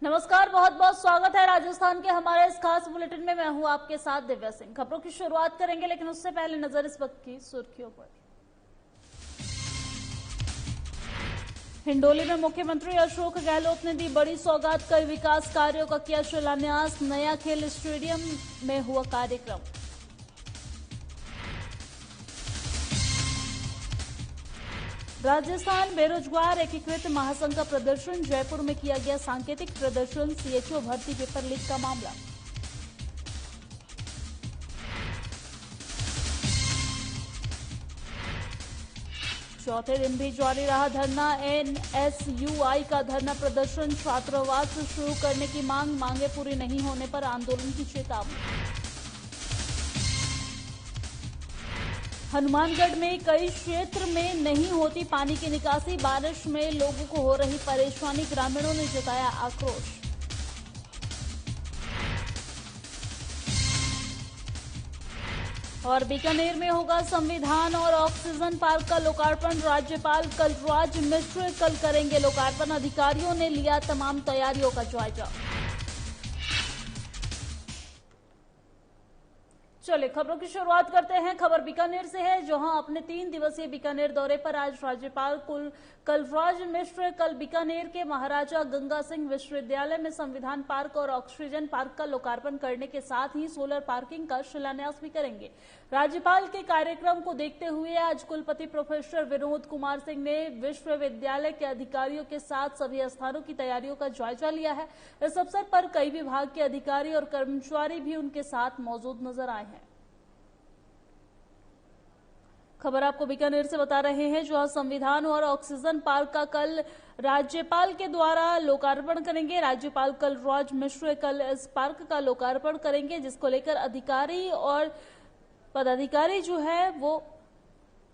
नमस्कार, बहुत बहुत स्वागत है राजस्थान के हमारे इस खास बुलेटिन में। मैं हूं आपके साथ दिव्या सिंह। खबरों की शुरुआत करेंगे, लेकिन उससे पहले नजर इस वक्त की सुर्खियों पर। हिंडोली में मुख्यमंत्री अशोक गहलोत ने दी बड़ी सौगात, कई विकास कार्यों का किया शिलान्यास। नया खेल स्टेडियम में हुआ कार्यक्रम। राजस्थान बेरोजगार एकीकृत महासंघ का प्रदर्शन, जयपुर में किया गया सांकेतिक प्रदर्शन। सीएचओ भर्ती पेपर लीक का मामला। चौथे दिन भी जारी रहा धरना। एनएसयूआई का धरना प्रदर्शन, छात्रावास शुरू करने की मांगे पूरी नहीं होने पर आंदोलन की चेतावनी। हनुमानगढ़ में कई क्षेत्र में नहीं होती पानी की निकासी, बारिश में लोगों को हो रही परेशानी, ग्रामीणों ने जताया आक्रोश। और बीकानेर में होगा संविधान और ऑक्सीजन पार्क का लोकार्पण, राज्यपाल कलराज मिश्र कल करेंगे लोकार्पण। अधिकारियों ने लिया तमाम तैयारियों का जायजा। चलिए खबरों की शुरुआत करते हैं। खबर बीकानेर से है, जहां अपने 3 दिवसीय बीकानेर दौरे पर आज राज्यपाल कलराज मिश्र कल बीकानेर के महाराजा गंगा सिंह विश्वविद्यालय में संविधान पार्क और ऑक्सीजन पार्क का लोकार्पण करने के साथ ही सोलर पार्किंग का शिलान्यास भी करेंगे। राज्यपाल के कार्यक्रम को देखते हुए आज कुलपति प्रोफेसर विनोद कुमार सिंह ने विश्वविद्यालय के अधिकारियों के साथ सभी स्थानों की तैयारियों का जायजा लिया है। इस अवसर पर कई विभाग के अधिकारी और कर्मचारी भी उनके साथ मौजूद नजर आए हैं। खबर आपको बीकानेर से बता रहे हैं, जहां संविधान और ऑक्सीजन पार्क का कल राज्यपाल के द्वारा लोकार्पण करेंगे। राज्यपाल कलराज मिश्र कल इस पार्क का लोकार्पण करेंगे, जिसको लेकर अधिकारी और पदाधिकारी जो है वो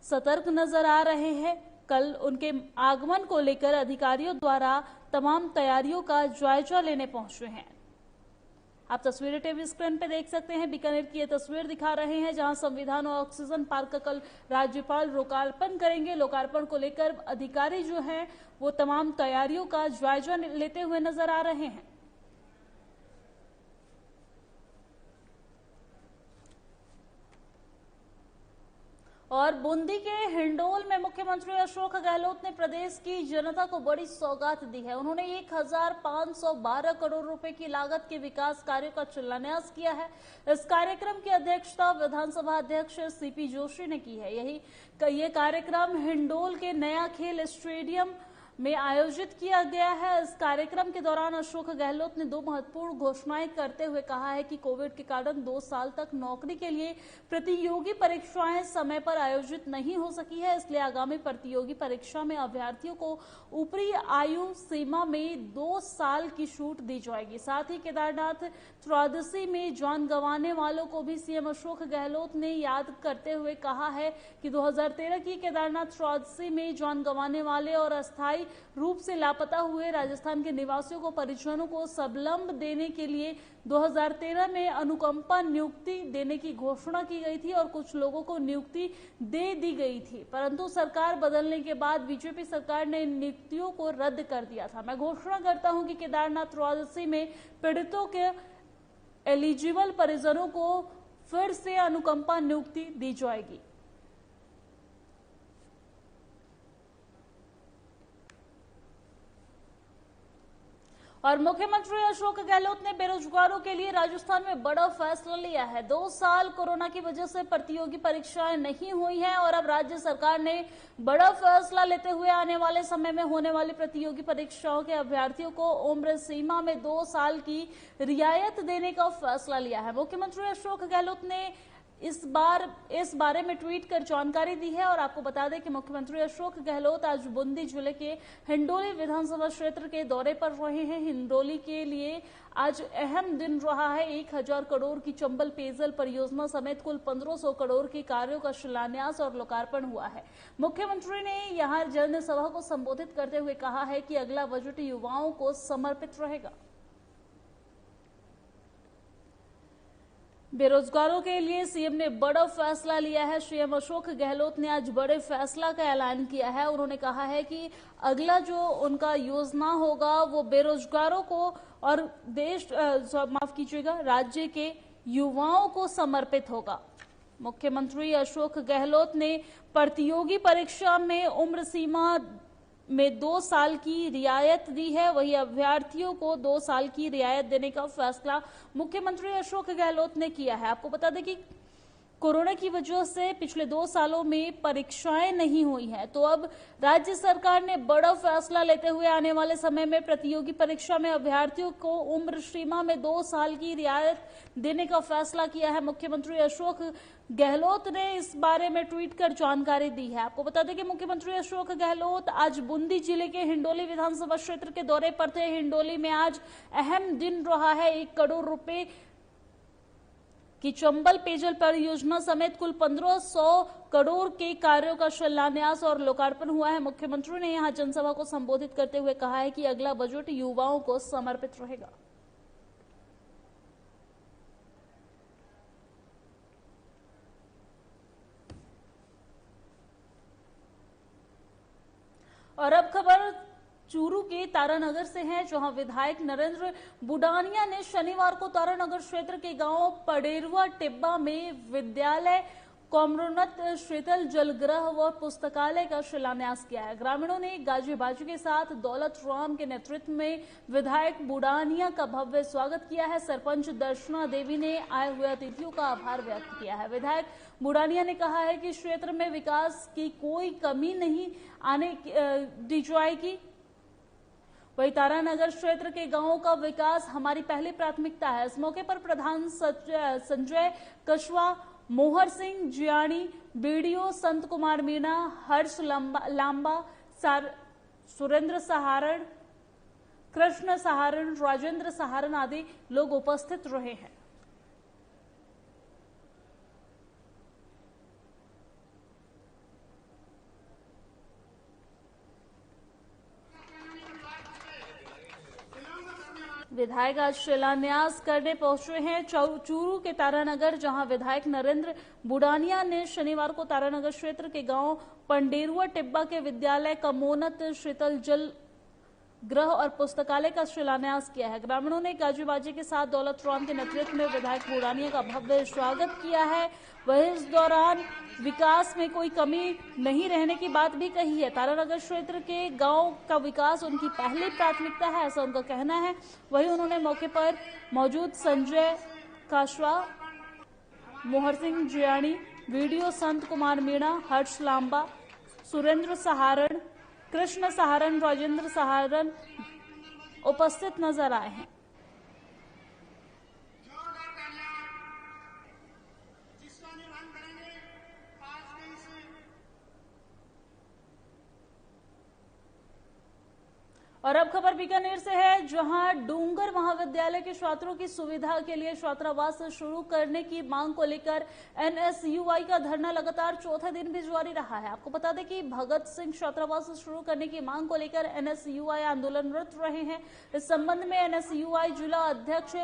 सतर्क नजर आ रहे हैं। कल उनके आगमन को लेकर अधिकारियों द्वारा तमाम तैयारियों का जायजा लेने पहुंचे हैं। आप तस्वीरें टीवी स्क्रीन पे देख सकते हैं। बीकानेर की ये तस्वीर दिखा रहे हैं, जहां संविधान और ऑक्सीजन पार्क का कल राज्यपाल लोकार्पण करेंगे। लोकार्पण को लेकर अधिकारी जो हैं वो तमाम तैयारियों का जायजा लेते हुए नजर आ रहे हैं। और बूंदी के हिंडोल में मुख्यमंत्री अशोक गहलोत ने प्रदेश की जनता को बड़ी सौगात दी है। उन्होंने 1512 करोड़ रुपए की लागत के विकास कार्यों का शिलान्यास किया है। इस कार्यक्रम की अध्यक्षता विधानसभा अध्यक्ष सीपी जोशी ने की है। ये कार्यक्रम हिंडोल के नया खेल स्टेडियम में आयोजित किया गया है। इस कार्यक्रम के दौरान अशोक गहलोत ने 2 महत्वपूर्ण घोषणाएं करते हुए कहा है कि कोविड के कारण 2 साल तक नौकरी के लिए प्रतियोगी परीक्षाएं समय पर आयोजित नहीं हो सकी है, इसलिए आगामी प्रतियोगी परीक्षा में अभ्यर्थियों को ऊपरी आयु सीमा में 2 साल की छूट दी जाएगी। साथ ही केदारनाथ त्रयोदशी में जान गंवाने वालों को भी सीएम अशोक गहलोत ने याद करते हुए कहा है कि 2013 की केदारनाथ त्रयोदशी में जान गंवाने वाले और अस्थायी रूप से लापता हुए राजस्थान के निवासियों को परिजनों को सबलंब देने के लिए 2013 में अनुकंपा नियुक्ति देने की घोषणा की गई थी और कुछ लोगों को नियुक्ति दे दी गई थी, परंतु सरकार बदलने के बाद बीजेपी सरकार ने इन नियुक्तियों को रद्द कर दिया था। मैं घोषणा करता हूं कि केदारनाथ त्रयोदशी में पीड़ितों के एलिजिबल परिजनों को फिर से अनुकंपा नियुक्ति दी जाएगी। और मुख्यमंत्री अशोक गहलोत ने बेरोजगारों के लिए राजस्थान में बड़ा फैसला लिया है। 2 साल कोरोना की वजह से प्रतियोगी परीक्षाएं नहीं हुई हैं और अब राज्य सरकार ने बड़ा फैसला लेते हुए आने वाले समय में होने वाली प्रतियोगी परीक्षाओं के अभ्यर्थियों को उम्र सीमा में 2 साल की रियायत देने का फैसला लिया है। मुख्यमंत्री अशोक गहलोत ने इस बारे में ट्वीट कर जानकारी दी है। और आपको बता दें कि मुख्यमंत्री अशोक गहलोत आज बूंदी जिले के हिंडोली विधानसभा क्षेत्र के दौरे पर रहे हैं। हिंडोली के लिए आज अहम दिन रहा है। 1000 करोड़ की चंबल पेयजल परियोजना समेत कुल 1500 करोड़ के कार्यों का शिलान्यास और लोकार्पण हुआ है। मुख्यमंत्री ने यहां जनसभा को संबोधित करते हुए कहा है कि अगला बजट युवाओं को समर्पित रहेगा। बेरोजगारों के लिए सीएम ने बड़ा फैसला लिया है। सीएम अशोक गहलोत ने आज बड़े फैसला का ऐलान किया है। उन्होंने कहा है कि अगला जो उनका योजना होगा वो बेरोजगारों को और माफ कीजिएगा, राज्य के युवाओं को समर्पित होगा। मुख्यमंत्री अशोक गहलोत ने प्रतियोगी परीक्षा में उम्र सीमा में 2 साल की रियायत दी है। वही अभ्यर्थियों को 2 साल की रियायत देने का फैसला मुख्यमंत्री अशोक गहलोत ने किया है। आपको बता दें कि कोरोना की वजह से पिछले 2 सालों में परीक्षाएं नहीं हुई हैं, तो अब राज्य सरकार ने बड़ा फैसला लेते हुए आने वाले समय में प्रतियोगी परीक्षा में अभ्यर्थियों को उम्र सीमा में 2 साल की रियायत देने का फैसला किया है। मुख्यमंत्री अशोक गहलोत ने इस बारे में ट्वीट कर जानकारी दी है। आपको बता दें कि मुख्यमंत्री अशोक गहलोत आज बूंदी जिले के हिंडोली विधानसभा क्षेत्र के दौरे पर थे। हिंडोली में आज अहम दिन रहा है। 1 करोड़ रुपए की चंबल पेयजल परियोजना समेत कुल 1500 करोड़ के कार्यों का शिलान्यास और लोकार्पण हुआ है। मुख्यमंत्री ने यहां जनसभा को संबोधित करते हुए कहा है कि अगला बजट युवाओं को समर्पित रहेगा। और अब खबर चूरू के तारानगर से है, जहां विधायक नरेंद्र बुडानिया ने शनिवार को तारानगर क्षेत्र के गांव पडेरुआ टिब्बा में विद्यालय, कॉमरोन्नत शीतल जलगृह व पुस्तकालय का शिलान्यास किया है। ग्रामीणों ने गाजी बाजी के साथ दौलत राम के नेतृत्व में विधायक बुडानिया का भव्य स्वागत किया है। सरपंच दर्शना देवी ने आए हुए अतिथियों का आभार व्यक्त किया है। विधायक बुडानिया ने कहा है कि क्षेत्र में विकास की कोई कमी नहीं आने दी जाएगी। वही तारानगर क्षेत्र के गांवों का विकास हमारी पहली प्राथमिकता है। इस मौके पर प्रधान संजय कछवा, मोहर सिंह जियाणी, बीडीओ संत कुमार मीणा, हर्ष लांबा, सुरेंद्र सहारण, कृष्ण सहारण, राजेंद्र सहारण आदि लोग उपस्थित रहे हैं। विधायक आज शिलान्यास करने पहुंचे हैं चूरू के तारानगर, जहां विधायक नरेंद्र बुडानिया ने शनिवार को तारानगर क्षेत्र के गांव पंडेरुआ टिब्बा के विद्यालय, कमोन्नत शीतल जल गृह और पुस्तकालय का शिलान्यास किया है। ग्रामीणों ने गाजी बाजी के साथ दौलत राम के नेतृत्व में विधायक बुडानिया का भव्य स्वागत किया है। वहीं इस दौरान विकास में कोई कमी नहीं रहने की बात भी कही है। तारानगर क्षेत्र के गांव का विकास उनकी पहली प्राथमिकता है, ऐसा उनका कहना है। वहीं उन्होंने मौके पर मौजूद संजय काशवा, मोहर सिंह जियाणी, वीडियो संत कुमार मीणा, हर्ष लांबा, सुरेंद्र सहारण, कृष्ण सहारण, राजेंद्र सहारण उपस्थित नजर आए हैं। और अब खबर बीकानेर से है, जहां डूंगर महाविद्यालय के छात्रों की सुविधा के लिए छात्रावास शुरू करने की मांग को लेकर एनएसयूआई का धरना लगातार चौथे दिन भी जारी रहा है। आपको बता दें कि भगत सिंह छात्रावास शुरू करने की मांग को लेकर एनएसयूआई आंदोलनरत रहे हैं। इस संबंध में एनएसयूआई जिला अध्यक्ष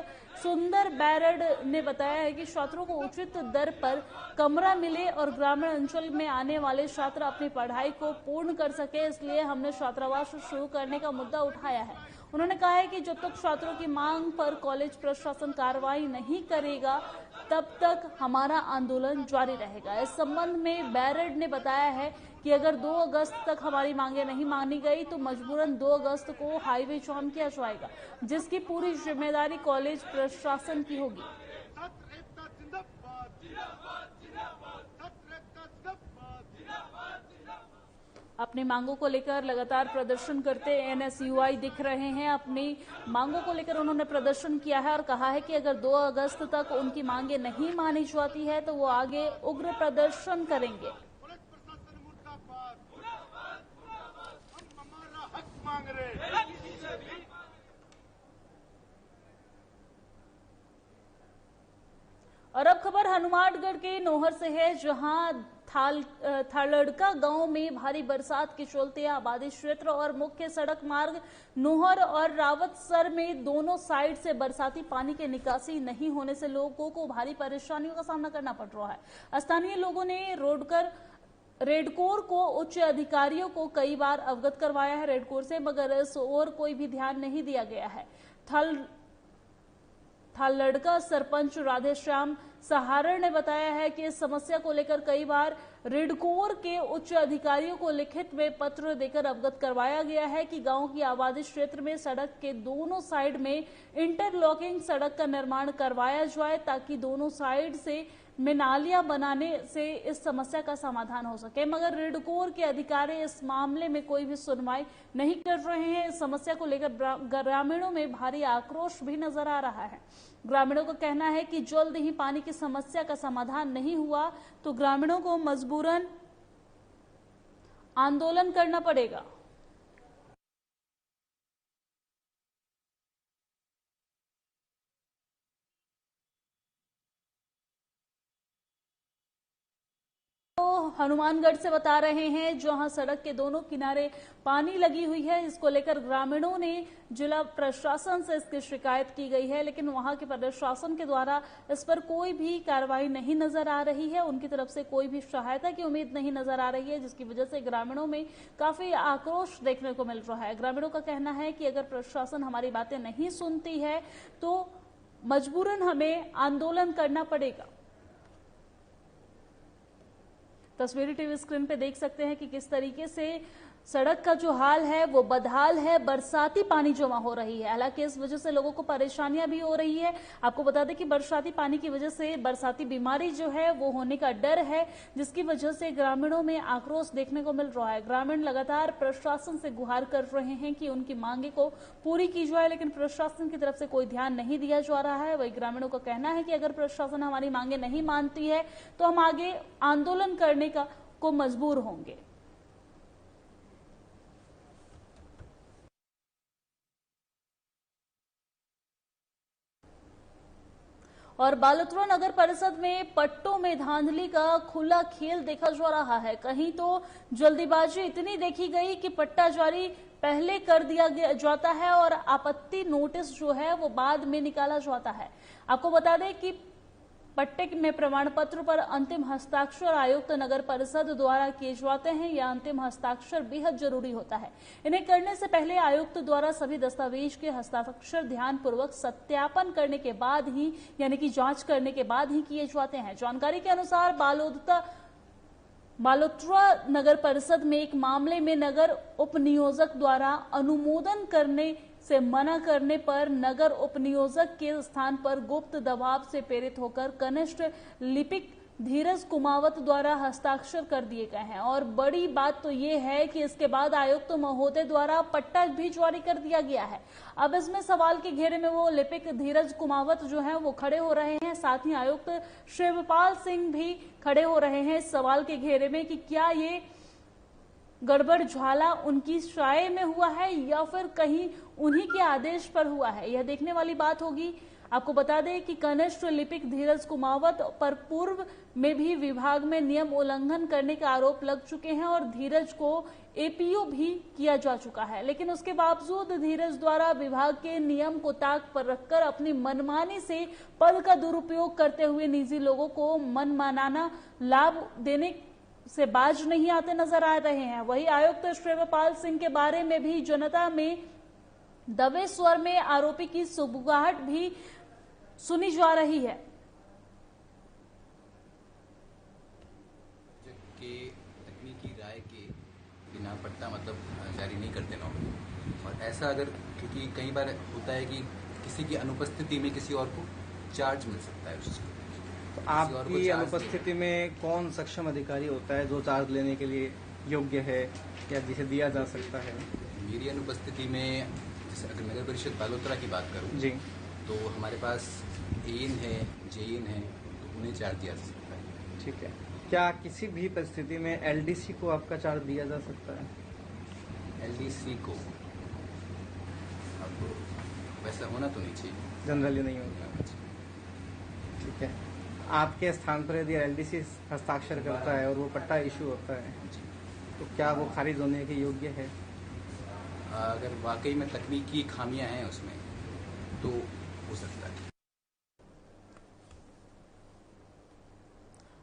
सुंदर बैरड ने बताया है कि छात्रों को उचित दर पर कमरा मिले और ग्रामीण अंचल में आने वाले छात्र अपनी पढ़ाई को पूर्ण कर सके, इसलिए हमने छात्रावास शुरू करने का मुद्दा उठाया है। उन्होंने कहा है कि जब तक छात्रों की मांग पर कॉलेज प्रशासन कार्रवाई नहीं करेगा तब तक हमारा आंदोलन जारी रहेगा। इस संबंध में बैरड ने बताया है कि अगर 2 अगस्त तक हमारी मांगे नहीं मानी गई तो मजबूरन 2 अगस्त को हाईवे जाम किया जाएगा, जिसकी पूरी जिम्मेदारी कॉलेज प्रशासन की होगी। अपनी मांगों को लेकर लगातार प्रदर्शन करते एनएसयूआई दिख रहे हैं। अपनी मांगों को लेकर उन्होंने प्रदर्शन किया है और कहा है कि अगर 2 अगस्त तक उनकी मांगे नहीं मानी जाती है तो वो आगे उग्र प्रदर्शन करेंगे। और अब खबर हनुमानगढ़ के नोहर से है, जहां थालड़का गांव में भारी बरसात के चलते आबादी क्षेत्र और मुख्य सड़क मार्ग नोहर और रावतसर में दोनों साइड से बरसाती पानी के निकासी नहीं होने से लोगों को भारी परेशानियों का सामना करना पड़ रहा है। स्थानीय लोगों ने रेडकोर को उच्च अधिकारियों को कई बार अवगत करवाया है रेडकोर से, मगर इस ओर कोई भी ध्यान नहीं दिया गया है। थालड़का सरपंच राधेश्याम सहारण ने बताया है कि इस समस्या को लेकर कई बार रेडकोर के उच्च अधिकारियों को लिखित में पत्र देकर अवगत करवाया गया है कि गांव की आबादी क्षेत्र में सड़क के दोनों साइड में इंटरलॉकिंग सड़क का निर्माण करवाया जाए ताकि दोनों साइड में नालियां बनाने से इस समस्या का समाधान हो सके, मगर रेडकोर के अधिकारी इस मामले में कोई भी सुनवाई नहीं कर रहे हैं। इस समस्या को लेकर ग्रामीणों में भारी आक्रोश भी नजर आ रहा है। ग्रामीणों का कहना है कि जल्द ही पानी की समस्या का समाधान नहीं हुआ तो ग्रामीणों को मजबूरन आंदोलन करना पड़ेगा। हनुमानगढ़ से बता रहे हैं, जहां सड़क के दोनों किनारे पानी लगी हुई है। इसको लेकर ग्रामीणों ने जिला प्रशासन से इसकी शिकायत की गई है, लेकिन वहां के प्रशासन के द्वारा इस पर कोई भी कार्रवाई नहीं नजर आ रही है। उनकी तरफ से कोई भी सहायता की उम्मीद नहीं नजर आ रही है, जिसकी वजह से ग्रामीणों में काफी आक्रोश देखने को मिल रहा है। ग्रामीणों का कहना है कि अगर प्रशासन हमारी बातें नहीं सुनती है तो मजबूरन हमें आंदोलन करना पड़ेगा। तस्वीरी टीवी स्क्रीन पे देख सकते हैं कि किस तरीके से सड़क का जो हाल है वो बदहाल है, बरसाती पानी जमा हो रही है। हालांकि इस वजह से लोगों को परेशानियां भी हो रही है। आपको बता दें कि बरसाती पानी की वजह से बरसाती बीमारी जो है वो होने का डर है, जिसकी वजह से ग्रामीणों में आक्रोश देखने को मिल रहा है। ग्रामीण लगातार प्रशासन से गुहार कर रहे हैं कि उनकी मांगे को पूरी की जाए, लेकिन प्रशासन की तरफ से कोई ध्यान नहीं दिया जा रहा है। वही ग्रामीणों का कहना है कि अगर प्रशासन हमारी मांगे नहीं मानती है तो हम आगे आंदोलन करने को मजबूर होंगे। और बालोतरा नगर परिषद में पट्टों में धांधली का खुला खेल देखा जा रहा है। कहीं तो जल्दीबाजी इतनी देखी गई कि पट्टा जारी पहले कर दिया जाता है और आपत्ति नोटिस जो है वो बाद में निकाला जाता है। आपको बता दें कि पट्टे में प्रमाण पत्र पर अंतिम हस्ताक्षर आयुक्त नगर परिषद द्वारा किए जाते हैं। यह अंतिम हस्ताक्षर बेहद जरूरी होता है। इन्हें करने से पहले आयुक्त द्वारा सभी दस्तावेज के हस्ताक्षर ध्यानपूर्वक सत्यापन करने के बाद ही, यानी कि जांच करने के बाद ही किए जाते हैं। जानकारी के अनुसार बालोतरा नगर परिषद में एक मामले में नगर उप नियोजक द्वारा अनुमोदन करने से मना करने पर नगर उपनियोजक के स्थान पर गुप्त दबाव से प्रेरित होकर कनिष्ठ लिपिक धीरज कुमावत द्वारा हस्ताक्षर कर दिए गए हैं। और बड़ी बात तो ये है कि इसके बाद आयुक्त महोदय द्वारा पट्टा भी जारी कर दिया गया है। अब इसमें सवाल के घेरे में वो लिपिक धीरज कुमावत जो है वो खड़े हो रहे हैं, साथ ही आयुक्त शिवपाल सिंह भी खड़े हो रहे हैं इस सवाल के घेरे में कि क्या ये गड़बड़ झाला उनकी शाये में हुआ है या फिर कहीं उन्हीं के आदेश पर हुआ है। यह देखने वाली बात होगी। आपको बता दें कि कनिष्ठ लिपिक धीरज कुमावत पर पूर्व में भी विभाग में नियम उल्लंघन करने का आरोप लग चुके हैं और धीरज को एपीओ भी किया जा चुका है, लेकिन उसके बावजूद धीरज द्वारा विभाग के नियम को ताक पर रखकर अपनी मनमानी से पद का दुरुपयोग करते हुए निजी लोगों को मनमाना लाभ देने से बाज नहीं आते नजर आ रहे हैं। वही आयुक्त शिवपाल सिंह के बारे में भी जनता में दबे स्वर में आरोपी की सुबुगाहट भी सुनी जा रही है। कि तकनीकी राय के बिना पट्टा जारी नहीं करते ना, और ऐसा अगर, क्योंकि कई बार होता है कि किसी की अनुपस्थिति में किसी और को चार्ज मिल सकता है उसको। तो आपकी अनुपस्थिति में कौन सक्षम अधिकारी होता है जो चार्ज लेने के लिए योग्य है या जिसे दिया जा सकता है? मेरी अनुपस्थिति में, जैसे अगर नगर परिषद बालोतरा की बात करूं जी, तो हमारे पास एएन है, जेएन है, तो उन्हें चार्ज दिया जा सकता है। ठीक है। क्या किसी भी परिस्थिति में एलडीसी को आपका चार्ज दिया जा सकता है? एलडीसी को अब वैसा होना तो नहीं चाहिए, जनरली नहीं होता। ठीक है। आपके स्थान पर यदि एलडीसी हस्ताक्षर करता है और वो पट्टा इशू होता है तो क्या वो खारिज होने के योग्य है? अगर वाकई में तकनीकी खामियां हैं उसमें तो हो सकता है।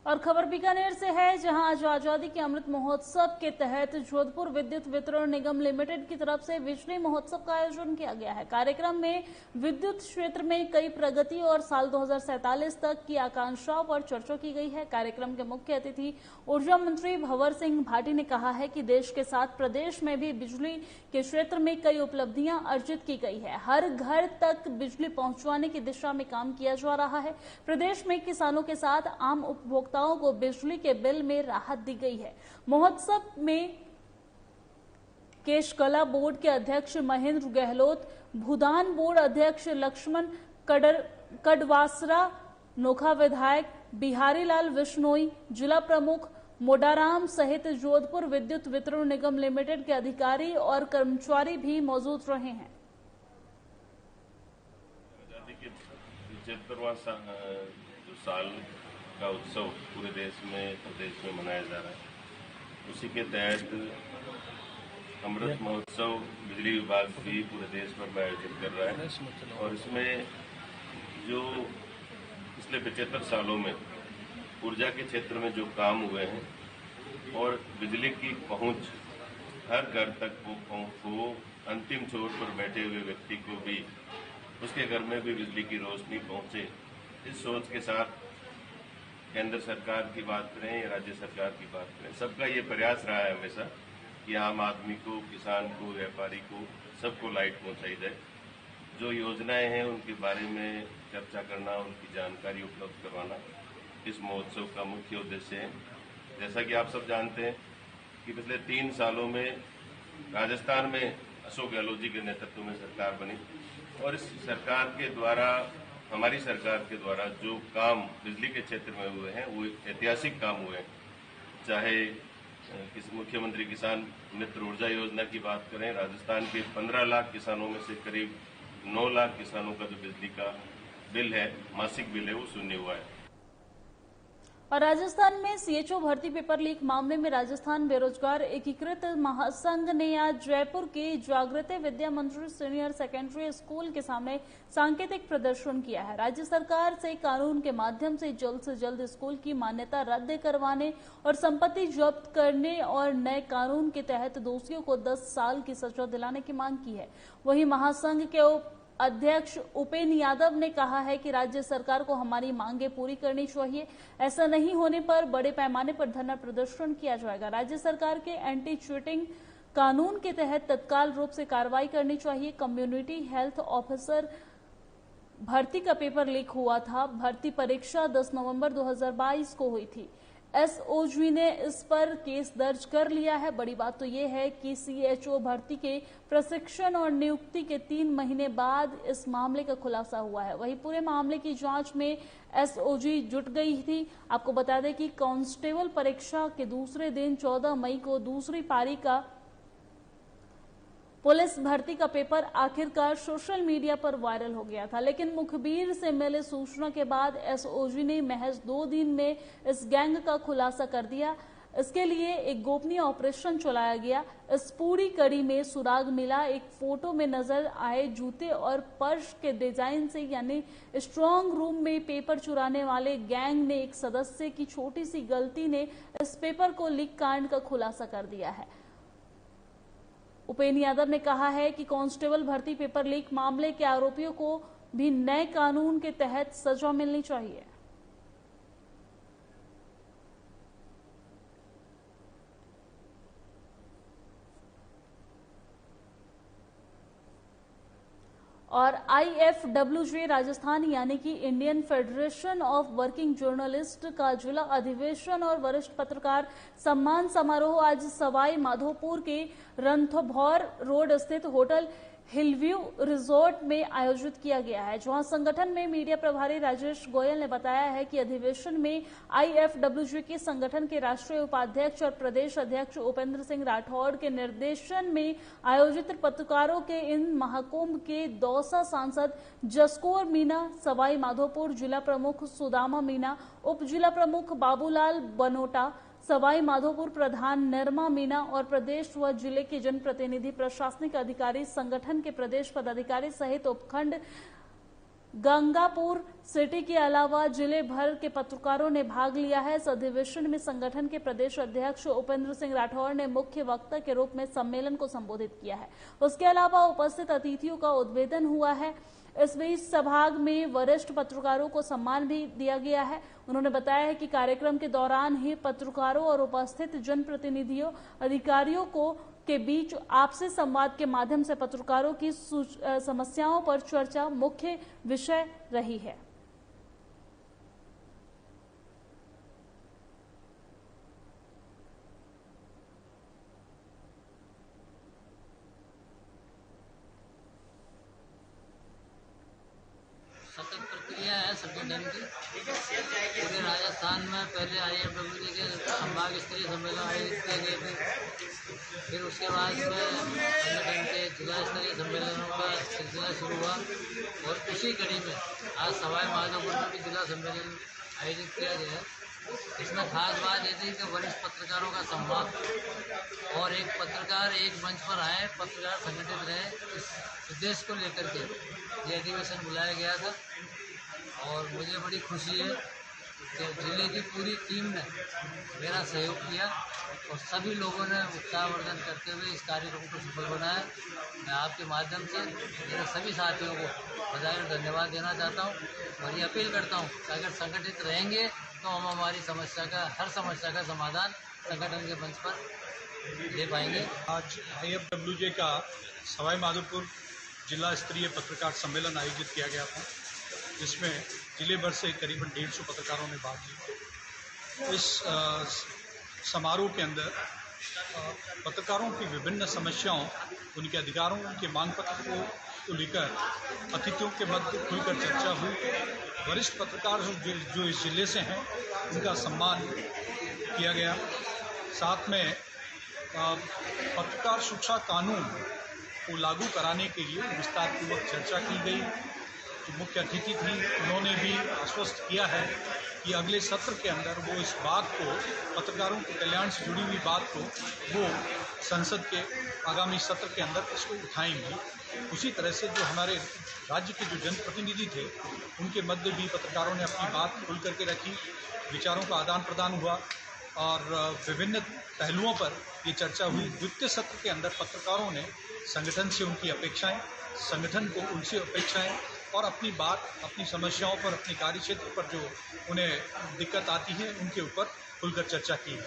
और खबर बीकानेर से है, जहां आज आजादी के अमृत महोत्सव के तहत जोधपुर विद्युत वितरण निगम लिमिटेड की तरफ से बिजली महोत्सव का आयोजन किया गया है। कार्यक्रम में विद्युत क्षेत्र में कई प्रगति और साल 2047 तक की आकांक्षाओं पर चर्चा की गई है। कार्यक्रम के मुख्य अतिथि ऊर्जा मंत्री भंवर सिंह भाटी ने कहा है कि देश के साथ प्रदेश में भी बिजली के क्षेत्र में कई उपलब्धियां अर्जित की गई है। हर घर तक बिजली पहुंचाने की दिशा में काम किया जा रहा है। प्रदेश में किसानों के साथ आम उपभोक्ताओं को बिजली के बिल में राहत दी गई है। महोत्सव में केश कला बोर्ड के अध्यक्ष महेंद्र गहलोत, भूदान बोर्ड अध्यक्ष लक्ष्मण कडवासरा, नोखा विधायक बिहारी लाल विश्नोई, जिला प्रमुख मोडाराम सहित जोधपुर विद्युत वितरण निगम लिमिटेड के अधिकारी और कर्मचारी भी मौजूद रहे हैं। आजादी के 75वां साल का उत्सव पूरे देश में प्रदेश में मनाया जा रहा है। उसी के तहत अमृत महोत्सव बिजली विभाग भी पूरे देश भर में आयोजित कर रहा है और इसमें जो पिछले 75 सालों में ऊर्जा के क्षेत्र में जो काम हुए हैं और बिजली की पहुंच हर घर तक वो अंतिम छोर पर बैठे हुए व्यक्ति को भी उसके घर में भी बिजली की रोशनी पहुंचे, इस सोच के साथ केंद्र सरकार की बात करें या राज्य सरकार की बात करें, सबका ये प्रयास रहा है हमेशा कि आम आदमी को, किसान को, व्यापारी को, सबको लाइट पहुंचाई जाए। जो योजनाएं हैं उनके बारे में चर्चा करना, उनकी जानकारी उपलब्ध करवाना इस महोत्सव का मुख्य उद्देश्य है। जैसा कि आप सब जानते हैं कि पिछले 3 सालों में राजस्थान में अशोक गहलोत जी के नेतृत्व में सरकार बनी और इस सरकार के द्वारा, हमारी सरकार के द्वारा जो काम बिजली के क्षेत्र में हुए हैं वो ऐतिहासिक काम हुए हैं। चाहे मुख्यमंत्री किसान मित्र ऊर्जा योजना की बात करें, राजस्थान के 15 लाख किसानों में से करीब 9 लाख किसानों का जो बिजली का बिल है, मासिक बिल है, वो शून्य हुआ है। और राजस्थान में सीएचओ भर्ती पेपर लीक मामले में राजस्थान बेरोजगार एकीकृत महासंघ ने आज जयपुर के जागृति विद्या मंदिर सीनियर सेकेंडरी स्कूल के सामने सांकेतिक प्रदर्शन किया है। राज्य सरकार से कानून के माध्यम से जल्द स्कूल की मान्यता रद्द करवाने और संपत्ति जब्त करने और नए कानून के तहत दोषियों को 10 साल की सजा दिलाने की मांग की है। वहीं महासंघ के अध्यक्ष उपेन्द्र यादव ने कहा है कि राज्य सरकार को हमारी मांगे पूरी करनी चाहिए। ऐसा नहीं होने पर बड़े पैमाने पर धरना प्रदर्शन किया जाएगा। राज्य सरकार के एंटी चीटिंग कानून के तहत तत्काल रूप से कार्रवाई करनी चाहिए। कम्युनिटी हेल्थ ऑफिसर भर्ती का पेपर लीक हुआ था। भर्ती परीक्षा 10 नवंबर 2022 को हुई थी। एसओजी ने इस पर केस दर्ज कर लिया है। बड़ी बात तो ये है कि सीएचओ भर्ती के प्रशिक्षण और नियुक्ति के 3 महीने बाद इस मामले का खुलासा हुआ है। वहीं पूरे मामले की जांच में एसओजी जुट गई थी। आपको बता दें कि कांस्टेबल परीक्षा के दूसरे दिन 14 मई को दूसरी पारी का पुलिस भर्ती का पेपर आखिरकार सोशल मीडिया पर वायरल हो गया था, लेकिन मुखबिर से मिले सूचना के बाद एसओजी ने महज 2 दिन में इस गैंग का खुलासा कर दिया। इसके लिए एक गोपनीय ऑपरेशन चलाया गया। इस पूरी कड़ी में सुराग मिला एक फोटो में नजर आए जूते और पर्स के डिजाइन से, यानी स्ट्रांग रूम में पेपर चुराने वाले गैंग ने एक सदस्य की छोटी सी गलती ने इस पेपर को लीक कांड का खुलासा कर दिया है। उपेन्द्र यादव ने कहा है कि कांस्टेबल भर्ती पेपर लीक मामले के आरोपियों को भी नए कानून के तहत सजा मिलनी चाहिए। और IFWJ राजस्थान यानी कि Indian federation of working journalist का जिला अधिवेशन और वरिष्ठ पत्रकार सम्मान समारोह आज सवाई माधोपुर के रणथंभौर रोड स्थित होटल हिलव्यू रिजॉर्ट में आयोजित किया गया है, जहां संगठन में मीडिया प्रभारी राजेश गोयल ने बताया है कि अधिवेशन में आईएफडब्ल्यूजी के संगठन के राष्ट्रीय उपाध्यक्ष और प्रदेश अध्यक्ष उपेंद्र सिंह राठौड़ के निर्देशन में आयोजित पत्रकारों के इन महाकुंभ के दौसा सांसद जसकौर मीणा, सवाई माधोपुर जिला प्रमुख सुदामा मीणा, उप जिला प्रमुख बाबूलाल बनोटा, सवाई माधोपुर प्रधान निर्मा मीणा और प्रदेश व जिले के जनप्रतिनिधि, प्रशासनिक अधिकारी, संगठन के प्रदेश पदाधिकारी सहित उपखंड गंगापुर सिटी के अलावा जिले भर के पत्रकारों ने भाग लिया है। इस अधिवेशन में संगठन के प्रदेश अध्यक्ष उपेंद्र सिंह राठौड़ ने मुख्य वक्ता के रूप में सम्मेलन को संबोधित किया है। उसके अलावा उपस्थित अतिथियों का उद्बोधन हुआ है। इस बीच सभाग में वरिष्ठ पत्रकारों को सम्मान भी दिया गया है। उन्होंने बताया है कि कार्यक्रम के दौरान ही पत्रकारों और उपस्थित जनप्रतिनिधियों, अधिकारियों के बीच आपसी संवाद के माध्यम से पत्रकारों की समस्याओं पर चर्चा मुख्य विषय रही है। सतत प्रक्रिया है संगठन की। पूरे राजस्थान में पहले आईएफडब्ल्यूजी के संभाग स्तरीय सम्मेलन आयोजित किए गए थे, फिर उसके बाद में संगठन के जिला स्तरीय सम्मेलनों का सिलसिला शुरू हुआ और उसी कड़ी में आज सवाई माधोपुर में भी जिला सम्मेलन आयोजित किया गया है। इसमें खास बात ये थी कि वरिष्ठ पत्रकारों का संवाद और एक पत्रकार एक मंच पर आए, पत्रकार संगठित रहे, इस उद्देश्य को लेकर के ये अधिवेशन बुलाया गया था। और मुझे बड़ी खुशी है कि जिले की पूरी टीम ने मेरा सहयोग किया और सभी लोगों ने उत्साहवर्धन करते हुए इस कार्यक्रम को सफल बनाया। मैं आपके माध्यम से मेरे सभी साथियों को बधाई और धन्यवाद देना चाहता हूँ और ये अपील करता हूँ कि अगर संगठित रहेंगे तो हम हमारी हर समस्या का समाधान संगठन के मंच पर ले पाएंगे। आज आईएफडब्ल्यूजे का सवाई माधोपुर जिला स्तरीय पत्रकार सम्मेलन आयोजित किया गया था, जिसमें जिले भर से करीबन 150 पत्रकारों ने भाग लिया। इस समारोह के अंदर पत्रकारों की विभिन्न समस्याओं, उनके अधिकारों, उनके मांग पत्र को लेकर अतिथियों के मध्य खुलकर चर्चा हुई। वरिष्ठ पत्रकार जो इस जिले से हैं उनका सम्मान किया गया। साथ में पत्रकार शिक्षा कानून को लागू कराने के लिए विस्तारपूर्वक चर्चा की गई। जो मुख्य अतिथि थी उन्होंने भी आश्वस्त किया है कि अगले सत्र के अंदर वो इस बात को, पत्रकारों के कल्याण से जुड़ी हुई बात को वो संसद के आगामी सत्र के अंदर इसको उठाएंगी। उसी तरह से जो हमारे राज्य के जो जनप्रतिनिधि थे उनके मध्य भी पत्रकारों ने अपनी बात खुल करके रखी, विचारों का आदान प्रदान हुआ और विभिन्न पहलुओं पर ये चर्चा हुई। द्वितीय सत्र के अंदर पत्रकारों ने संगठन से उनकी अपेक्षाएं, संगठन को उनसे अपेक्षाएं और अपनी बात, अपनी समस्याओं पर, अपने कार्यक्षेत्र पर जो उन्हें दिक्कत आती है उनके ऊपर खुलकर चर्चा की।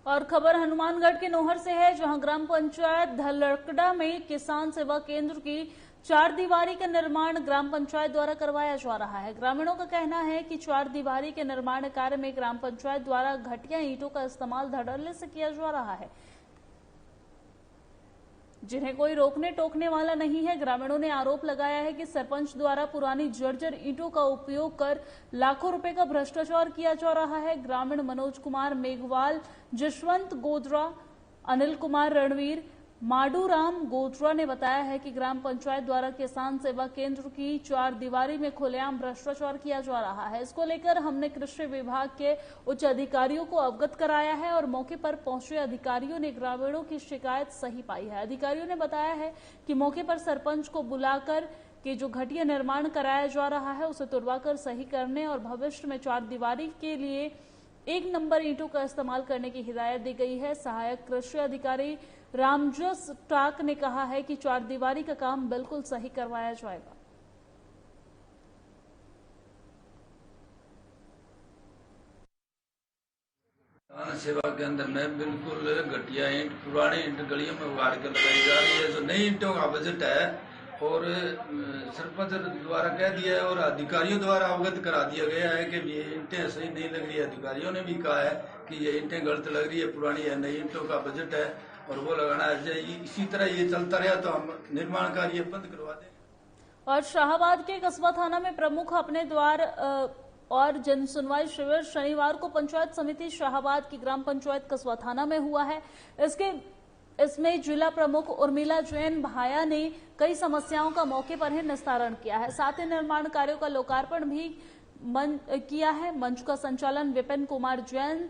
और खबर हनुमानगढ़ के नोहर से है, जहां ग्राम पंचायत धलकड़ा में किसान सेवा केंद्र की 4 दीवारी का निर्माण ग्राम पंचायत द्वारा करवाया जा रहा है। ग्रामीणों का कहना है कि 4 दीवारी के निर्माण कार्य में ग्राम पंचायत द्वारा घटिया ईंटों का इस्तेमाल धड़ल्ले से किया जा रहा है, जिन्हें कोई रोकने टोकने वाला नहीं है। ग्रामीणों ने आरोप लगाया है कि सरपंच द्वारा पुरानी जर्जर ईंटों का उपयोग कर लाखों रुपए का भ्रष्टाचार किया जा रहा है। ग्रामीण मनोज कुमार मेघवाल, जशवंत गोदरा, अनिल कुमार रणवीर, माडूराम गोत्रा ने बताया है कि ग्राम पंचायत द्वारा किसान सेवा केंद्र की 4 दीवारी में खुलेआम भ्रष्टाचार किया जा रहा है। इसको लेकर हमने कृषि विभाग के उच्च अधिकारियों को अवगत कराया है और मौके पर पहुंचे अधिकारियों ने ग्रामीणों की शिकायत सही पाई है। अधिकारियों ने बताया है कि मौके पर सरपंच को बुलाकर कि जो घटिया निर्माण कराया जा रहा है उसे तुड़वाकर सही करने और भविष्य में 4 दीवारी के लिए 1 नंबर ईंटों का इस्तेमाल करने की हिदायत दी गई है। सहायक कृषि अधिकारी रामजस टाक ने कहा है कि 4 दीवारी का काम बिल्कुल सही करवाया जाएगा। किसान सेवा केंद्र में बिल्कुल घटिया ईंट, पुरानी ईंट गलियों में उगाड़ कर लगाई जा रही है। जो नई ईंटों का बजट है और सरपंच द्वारा कह दिया है और अधिकारियों द्वारा अवगत करा दिया गया है कि ये ईंटें सही नहीं लग रही है। अधिकारियों ने भी कहा है कि ये ईंटें गलत लग रही है, पुरानी है, नई ईंटों का बजट है और वो लगाना है। इसी तरह ये चलता रहा तो हम निर्माण कार्य बंद करवा देंगे। और शाहबाद के कस्बा थाना में प्रमुख अपने द्वार और जन सुनवाई शिविर शनिवार को पंचायत समिति शाहबाद की ग्राम पंचायत कस्बा थाना में हुआ है। इसमें जिला प्रमुख उर्मिला जैन भाया ने कई समस्याओं का मौके पर ही निस्तारण किया है। साथ ही निर्माण कार्यों का लोकार्पण भी किया है। मंच का संचालन विपिन कुमार जैन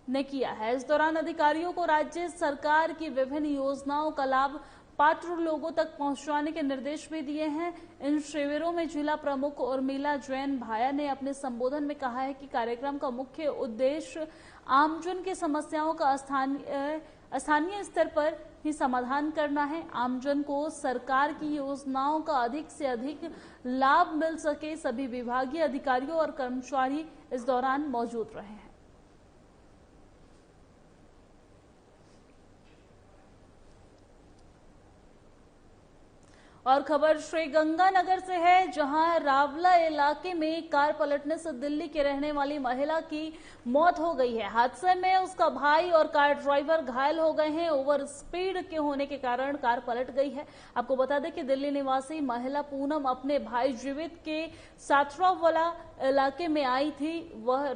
ने किया है। इस दौरान अधिकारियों को राज्य सरकार की विभिन्न योजनाओं का लाभ पात्र लोगों तक पहुंचाने के निर्देश भी दिए हैं। इन शिविरों में जिला प्रमुख उर्मिला जैन भाया ने अपने संबोधन में कहा है कि कार्यक्रम का मुख्य उद्देश्य आमजन की समस्याओं का स्थानीय स्तर पर ही समाधान करना है। आमजन को सरकार की योजनाओं का अधिक से अधिक लाभ मिल सके। सभी विभागीय अधिकारियों और कर्मचारी इस दौरान मौजूद रहे हैं। और खबर श्रीगंगानगर से है, जहां रावला इलाके में कार पलटने से दिल्ली के रहने वाली महिला की मौत हो गई है। हादसे में उसका भाई और कार ड्राइवर घायल हो गए हैं। ओवर स्पीड के होने के कारण कार पलट गई है। आपको बता दें कि दिल्ली निवासी महिला पूनम अपने भाई जीवित के साथरावाला इलाके में आई थी। वह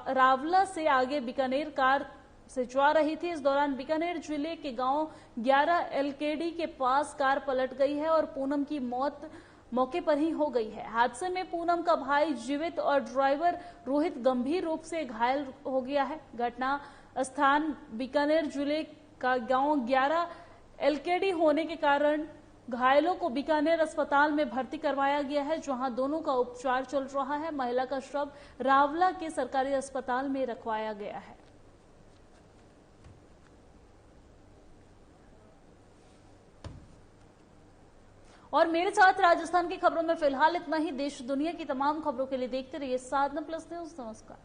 रावला से आगे बीकानेर कार से जा रही थी। इस दौरान बीकानेर जिले के गांव 11 LKD के पास कार पलट गई है और पूनम की मौत मौके पर ही हो गई है। हादसे में पूनम का भाई जीवित और ड्राइवर रोहित गंभीर रूप से घायल हो गया है। घटना स्थान बीकानेर जिले का गांव 11 LKD होने के कारण घायलों को बीकानेर अस्पताल में भर्ती करवाया गया है, जहां दोनों का उपचार चल रहा है। महिला का शव रावला के सरकारी अस्पताल में रखवाया गया है। और मेरे साथ राजस्थान की खबरों में फिलहाल इतना ही। देश दुनिया की तमाम खबरों के लिए देखते रहिए साधना प्लस न्यूज। नमस्कार।